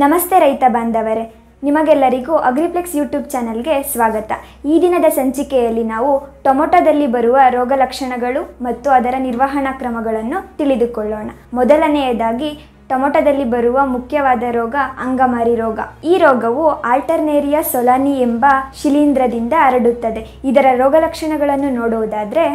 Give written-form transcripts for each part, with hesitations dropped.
ನಮಸ್ತೆ ರೈತ ಬಾಂಧವರೇ, ನಿಮಗೆಲ್ಲರಿಗೂ ಅಗ್ರಿಪ್ಲೆಕ್ಸ್ ಯೂಟ್ಯೂಬ್ ಚಾನಲ್ಗೆ ಸ್ವಾಗತ. ಈ ದಿನದ ಸಂಚಿಕೆಯಲ್ಲಿ ನಾವು ಟೊಮೊಟೊದಲ್ಲಿ ಬರುವ ರೋಗ ಲಕ್ಷಣಗಳು ಮತ್ತು ಅದರ ನಿರ್ವಹಣಾ ಕ್ರಮಗಳನ್ನು ತಿಳಿದುಕೊಳ್ಳೋಣ. ಮೊದಲನೆಯದಾಗಿ ಟೊಮೊಟೊದಲ್ಲಿ ಬರುವ ಮುಖ್ಯವಾದ ರೋಗ ಅಂಗಮಾರಿ ರೋಗ. ಈ ರೋಗವು ಆಲ್ಟರ್ನೇರಿಯಾ ಸೊಲಾನಿ ಎಂಬ ಶಿಲೀಂಧ್ರದಿಂದ ಹರಡುತ್ತದೆ. ಇದರ ರೋಗ ಲಕ್ಷಣಗಳನ್ನು ನೋಡುವುದಾದರೆ,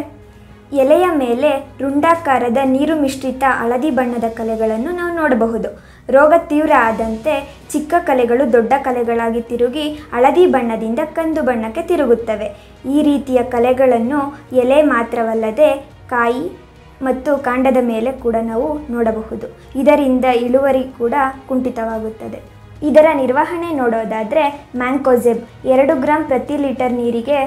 ಎಲೆಯ ಮೇಲೆ ರುಂಡಾಕಾರದ ನೀರು ಮಿಶ್ರಿತ ಹಳದಿ ಬಣ್ಣದ ಕಲೆಗಳನ್ನು ನಾವು ನೋಡಬಹುದು. ರೋಗ ತೀವ್ರ ಆದಂತೆ ಚಿಕ್ಕ ಕಲೆಗಳು ದೊಡ್ಡ ಕಲೆಗಳಾಗಿ ತಿರುಗಿ ಹಳದಿ ಬಣ್ಣದಿಂದ ಕಂದು ಬಣ್ಣಕ್ಕೆ ತಿರುಗುತ್ತವೆ. ಈ ರೀತಿಯ ಕಲೆಗಳನ್ನು ಎಲೆ ಮಾತ್ರವಲ್ಲದೆ ಕಾಯಿ ಮತ್ತು ಕಾಂಡದ ಮೇಲೆ ಕೂಡ ನಾವು ನೋಡಬಹುದು. ಇದರಿಂದ ಇಳುವರಿ ಕೂಡ ಕುಂಠಿತವಾಗುತ್ತದೆ. ಇದರ ನಿರ್ವಹಣೆ ನೋಡೋದಾದರೆ, ಮ್ಯಾಂಕೋಜೆಬ್ 2 ಗ್ರಾಂ ಪ್ರತಿ ಲೀಟರ್ ನೀರಿಗೆ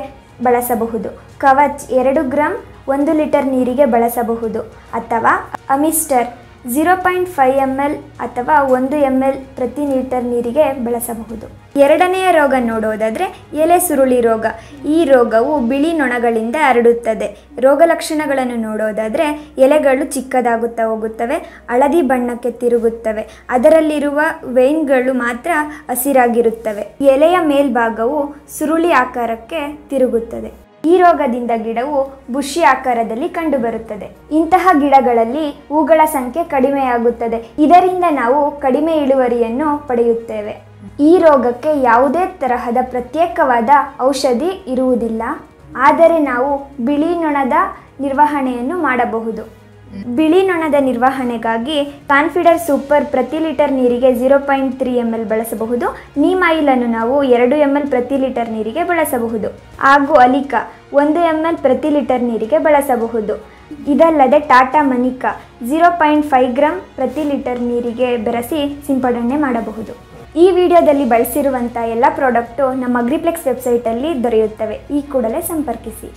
ಬಳಸಬಹುದು. ಕವಚ್ 2 ಗ್ರಾಂ 1 ಲೀಟರ್ ನೀರಿಗೆ ಬಳಸಬಹುದು. ಅಥವಾ ಅಮಿಸ್ಟರ್ 0.5 ml ಅಥವಾ 1 ml ಪ್ರತಿ ಲೀಟರ್ ನೀರಿಗೆ ಬಳಸಬಹುದು. ಎರಡನೆಯ ರೋಗ ನೋಡೋದಾದರೆ ಎಲೆ ಸುರುಳಿ ರೋಗ. ಈ ರೋಗವು ಬಿಳಿ ನೊಣಗಳಿಂದ ಹರಡುತ್ತದೆ. ರೋಗ ಲಕ್ಷಣಗಳನ್ನು ನೋಡೋದಾದರೆ, ಎಲೆಗಳು ಚಿಕ್ಕದಾಗುತ್ತಾ ಹೋಗುತ್ತವೆ, ಹಳದಿ ಬಣ್ಣಕ್ಕೆ ತಿರುಗುತ್ತವೆ, ಅದರಲ್ಲಿರುವ ವೇನ್ಗಳು ಮಾತ್ರ ಹಸಿರಾಗಿರುತ್ತವೆ, ಎಲೆಯ ಮೇಲ್ಭಾಗವು ಸುರುಳಿ ಆಕಾರಕ್ಕೆ ತಿರುಗುತ್ತದೆ. ಈ ರೋಗದಿಂದ ಗಿಡವು ಬುಷಿ ಆಕಾರದಲ್ಲಿ ಕಂಡುಬರುತ್ತದೆ. ಇಂತಹ ಗಿಡಗಳಲ್ಲಿ ಹೂಗಳ ಸಂಖ್ಯೆ ಕಡಿಮೆಯಾಗುತ್ತದೆ. ಇದರಿಂದ ನಾವು ಕಡಿಮೆ ಇಳುವರಿಯನ್ನು ಪಡೆಯುತ್ತೇವೆ. ಈ ರೋಗಕ್ಕೆ ಯಾವುದೇ ತರಹದ ಪ್ರತ್ಯೇಕವಾದ ಔಷಧಿ ಇರುವುದಿಲ್ಲ. ಆದರೆ ನಾವು ಬಿಳಿ ನೊಣದ ನಿರ್ವಹಣೆಯನ್ನು ಮಾಡಬಹುದು. ಬಿಳಿ ನೊಣದ ನಿರ್ವಹಣೆಗಾಗಿ ಕಾನ್ಫಿಡರ್ ಸೂಪರ್ ಪ್ರತಿ ಲೀಟರ್ ನೀರಿಗೆ 0.3 ml ಬಳಸಬಹುದು. ನೀಮ್ ಆಯಿಲನ್ನು ನಾವು 2 ml ಪ್ರತಿ ಲೀಟರ್ ನೀರಿಗೆ ಬಳಸಬಹುದು. ಹಾಗೂ ಅಲಿಕಾ 1 ml ಪ್ರತಿ ಲೀಟರ್ ನೀರಿಗೆ ಬಳಸಬಹುದು. ಇದಲ್ಲದೆ ಟಾಟಾ ಮನಿಕಾ 0.5 ಗ್ರಾಂ ಪ್ರತಿ ಲೀಟರ್ ನೀರಿಗೆ ಬೆರೆಸಿ ಸಿಂಪಡಣೆ ಮಾಡಬಹುದು. ಈ ವಿಡಿಯೋದಲ್ಲಿ ಬಳಸಿರುವಂಥ ಎಲ್ಲ ಪ್ರಾಡಕ್ಟು ನಮ್ಮ ಅಗ್ರಿಪ್ಲೆಕ್ಸ್ ವೆಬ್ಸೈಟಲ್ಲಿ ದೊರೆಯುತ್ತವೆ. ಈ ಕೂಡಲೇ ಸಂಪರ್ಕಿಸಿ.